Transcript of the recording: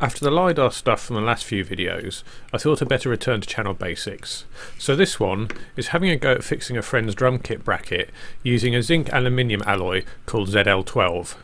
After the LiDAR stuff from the last few videos, I thought I'd better return to channel basics. So this one is having a go at fixing a friend's drum kit bracket using a zinc-aluminium alloy called ZL12.